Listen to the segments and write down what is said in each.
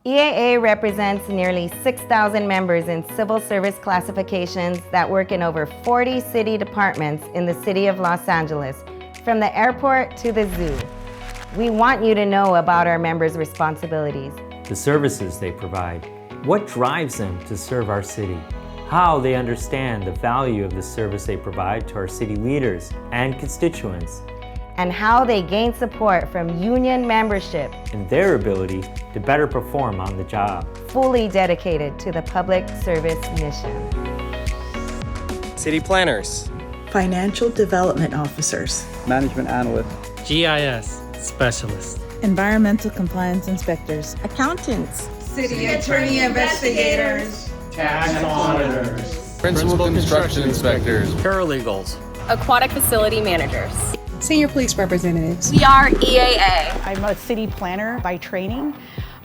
EAA represents nearly 6,000 members in civil service classifications that work in over 40 city departments in the city of Los Angeles, from the airport to the zoo. We want you to know about our members' responsibilities, the services they provide, what drives them to serve our city, how they understand the value of the service they provide to our city leaders and constituents, and how they gain support from union membership and their ability to better perform on the job. Fully dedicated to the public service mission. City planners, financial development officers, management analysts, GIS specialists, environmental compliance inspectors, accountants, city attorney investigators, tax auditors, principal construction inspectors, paralegals, aquatic facility managers, senior police representatives. We are EAA. I'm a city planner by training.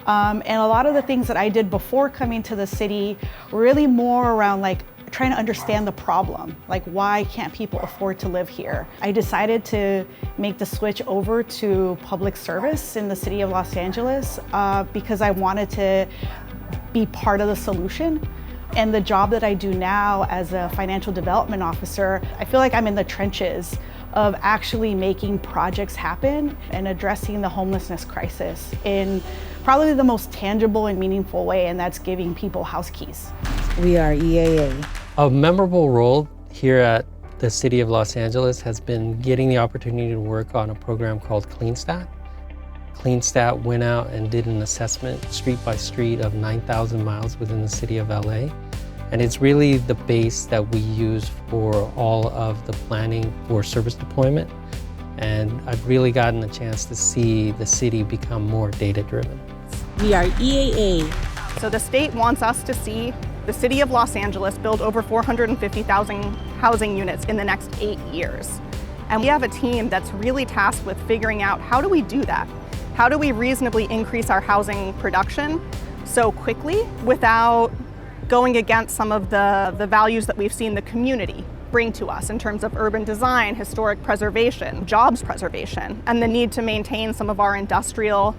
And a lot of the things that I did before coming to the city were really more around trying to understand the problem. Why can't people afford to live here? I decided to make the switch over to public service in the city of Los Angeles because I wanted to be part of the solution. And the job that I do now as a financial development officer, I feel like I'm in the trenches of actually making projects happen and addressing the homelessness crisis in probably the most tangible and meaningful way, and that's giving people house keys. We are EAA. A memorable role here at the City of Los Angeles has been getting the opportunity to work on a program called CleanStat. CleanStat went out and did an assessment street by street of 9,000 miles within the city of LA. And it's really the base that we use for all of the planning for service deployment. And I've really gotten a chance to see the city become more data-driven. We are EAA. So the state wants us to see the city of Los Angeles build over 450,000 housing units in the next 8 years. And we have a team that's really tasked with figuring out, how do we do that? How do we reasonably increase our housing production so quickly without going against some of the values that we've seen the community bring to us in terms of urban design, historic preservation, jobs preservation, and the need to maintain some of our industrial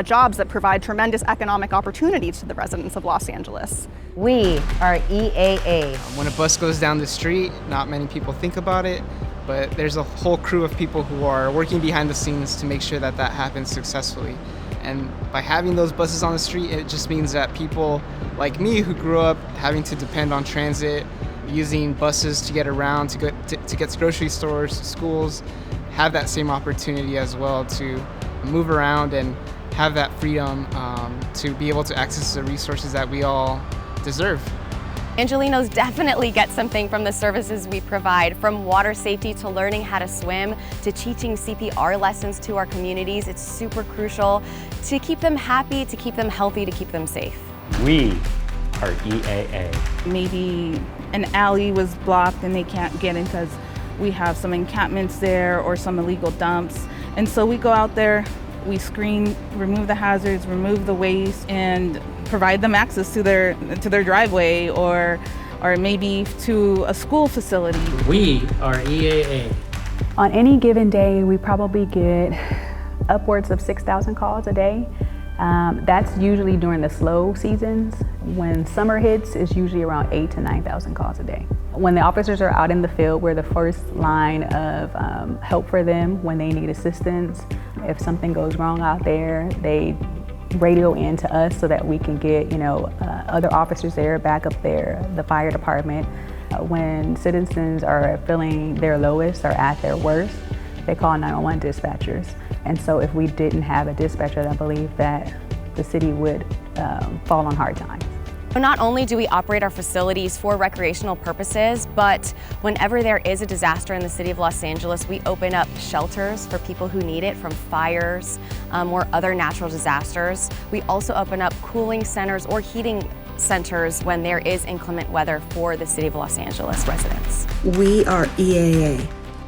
jobs that provide tremendous economic opportunities to the residents of Los Angeles. We are EAA. When a bus goes down the street, not many people think about it, but there's a whole crew of people who are working behind the scenes to make sure that that happens successfully. And by having those buses on the street, it just means that people like me who grew up having to depend on transit, using buses to get around, to get to grocery stores, to schools, have that same opportunity as well to move around and have that freedom to be able to access the resources that we all deserve. Angelenos definitely get something from the services we provide, from water safety to learning how to swim to teaching CPR lessons to our communities. It's super crucial to keep them happy, to keep them healthy, to keep them safe. We are EAA. Maybe an alley was blocked and they can't get in because we have some encampments there or some illegal dumps. And so we go out there, we screen, remove the hazards, remove the waste, and provide them access to their driveway or maybe to a school facility. We are EAA. On any given day, we probably get upwards of 6,000 calls a day. That's usually during the slow seasons. When summer hits, it's usually around 8,000 to 9,000 calls a day. When the officers are out in the field, we're the first line of help for them when they need assistance. If something goes wrong out there, they radio in to us so that we can get other officers there, back up there, the fire department. When citizens are feeling their lowest or at their worst, they call 911 dispatchers. And so if we didn't have a dispatcher, I believe that the city would fall on hard times. Not only do we operate our facilities for recreational purposes, but whenever there is a disaster in the city of Los Angeles, we open up shelters for people who need it from fires or other natural disasters. We also open up cooling centers or heating centers when there is inclement weather for the city of Los Angeles residents. We are EAA.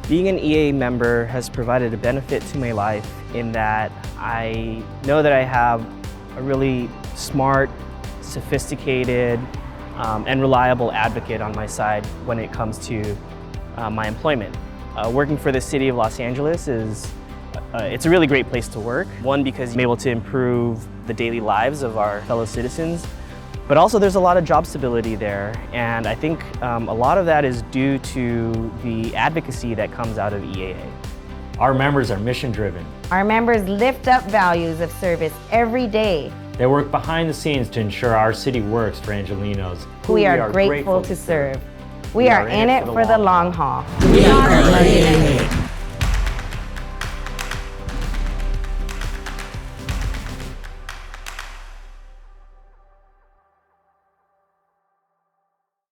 Being an EAA member has provided a benefit to my life in that I know that I have a really smart, sophisticated, and reliable advocate on my side when it comes to my employment. Working for the city of Los Angeles is It's a really great place to work. One, because I'm able to improve the daily lives of our fellow citizens, but also there's a lot of job stability there. And I think a lot of that is due to the advocacy that comes out of EAA. Our members are mission-driven. Our members lift up values of service every day. They work behind the scenes to ensure our city works for Angelenos, who we are grateful to serve. We are in it for the long haul. We are EAA.